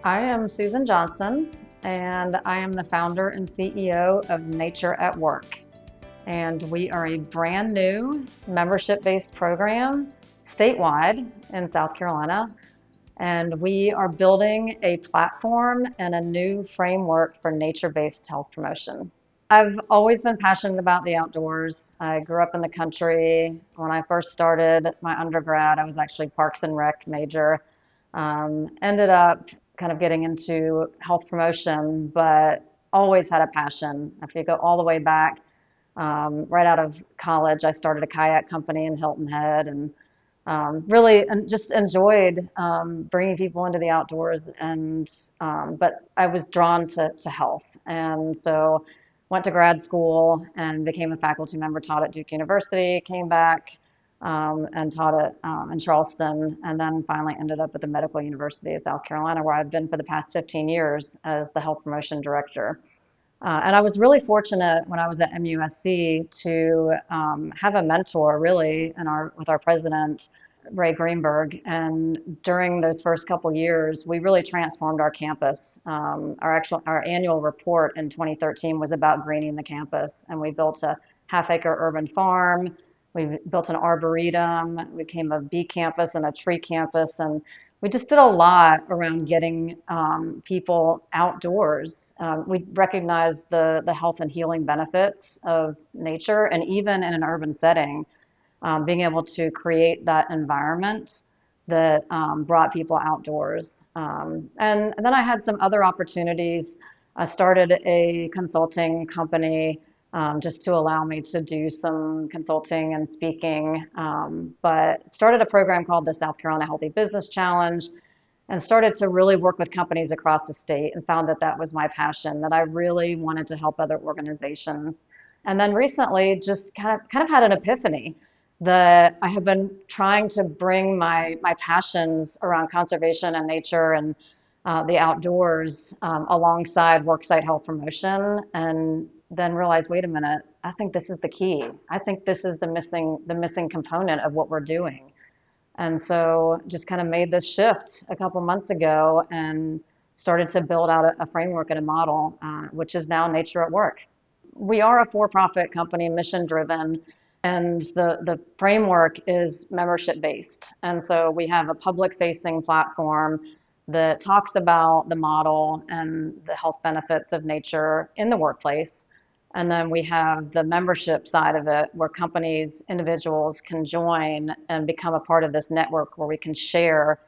I am Susan Johnson, and I am the founder and CEO of Nature at Work. And we are a brand new membership-based program statewide in South Carolina. And we are building a platform and a new framework for nature-based health promotion. I've always been passionate about the outdoors. I grew up in the country. When I first started my undergrad, I was actually Parks and Rec major. Ended up kind of getting into health promotion, but always had a passion. If you go all the way back, right out of college, I started a kayak company in Hilton Head and really just enjoyed bringing people into the outdoors. But I was drawn to health. And so went to grad school and became a faculty member, taught at Duke University, came back and taught in Charleston, and then finally ended up at the Medical University of South Carolina, where I've been for the past 15 years as the health promotion director. And I was really fortunate when I was at MUSC to have a mentor, really, with our president, Ray Greenberg. And during those first couple years, we really transformed our campus. Our annual report in 2013 was about greening the campus, and we built a half-acre urban farm. We built an arboretum. We became a bee campus and a tree campus, and we just did a lot around getting people outdoors. We recognized the health and healing benefits of nature, and even in an urban setting, being able to create that environment that brought people outdoors. And then I had some other opportunities. I started a consulting company just to allow me to do some consulting and speaking, but started a program called the South Carolina Healthy Business Challenge and started to really work with companies across the state and found that that was my passion, that I really wanted to help other organizations. And then recently just kind of had an epiphany that I have been trying to bring my passions around conservation and nature and the outdoors alongside worksite health promotion, and then realize, wait a minute, I think this is the key. I think this is the missing component of what we're doing. And so just kind of made this shift a couple months ago and started to build out a framework and a model, which is now Nature at Work. We are a for-profit company, mission-driven, and the framework is membership-based. And so we have a public-facing platform that talks about the model and the health benefits of nature in the workplace. And then we have the membership side of it, where companies, individuals can join and become a part of this network where we can share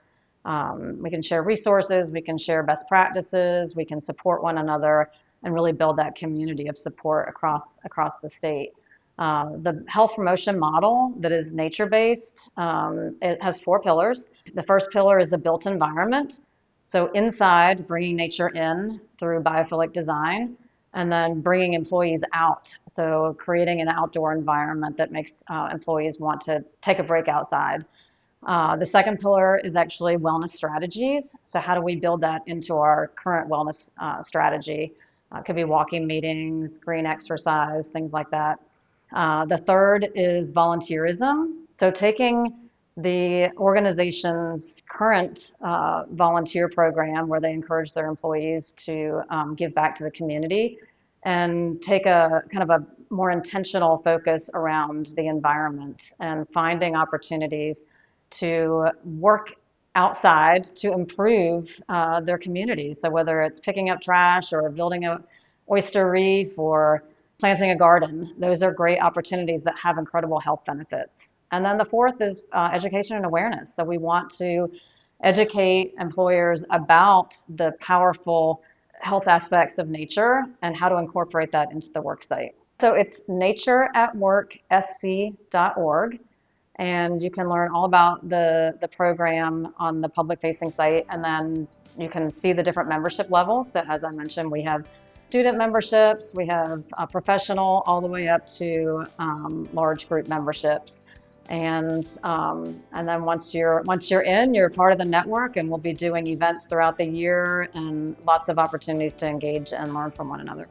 resources, we can share best practices, we can support one another, and really build that community of support across the state. The health promotion model that is nature-based, it has 4 pillars. The first pillar is the built environment. So inside, bringing nature in through biophilic design, and then bringing employees out. So creating an outdoor environment that makes employees want to take a break outside. The second pillar is actually wellness strategies. So how do we build that into our current wellness strategy? It could be walking meetings, green exercise, things like that. The third is volunteerism. So taking the organization's current volunteer program, where they encourage their employees to give back to the community, and take a kind of a more intentional focus around the environment and finding opportunities to work outside to improve their community. So whether it's picking up trash or building an oyster reef or planting a garden, those are great opportunities that have incredible health benefits. And then the fourth is education and awareness. So we want to educate employers about the powerful health aspects of nature and how to incorporate that into the work site. So it's natureatworksc.org, and you can learn all about the program on the public-facing site, and then you can see the different membership levels. So as I mentioned, we have student memberships, we have professional, all the way up to large group memberships. And then once you're in, you're part of the network, and we'll be doing events throughout the year and lots of opportunities to engage and learn from one another.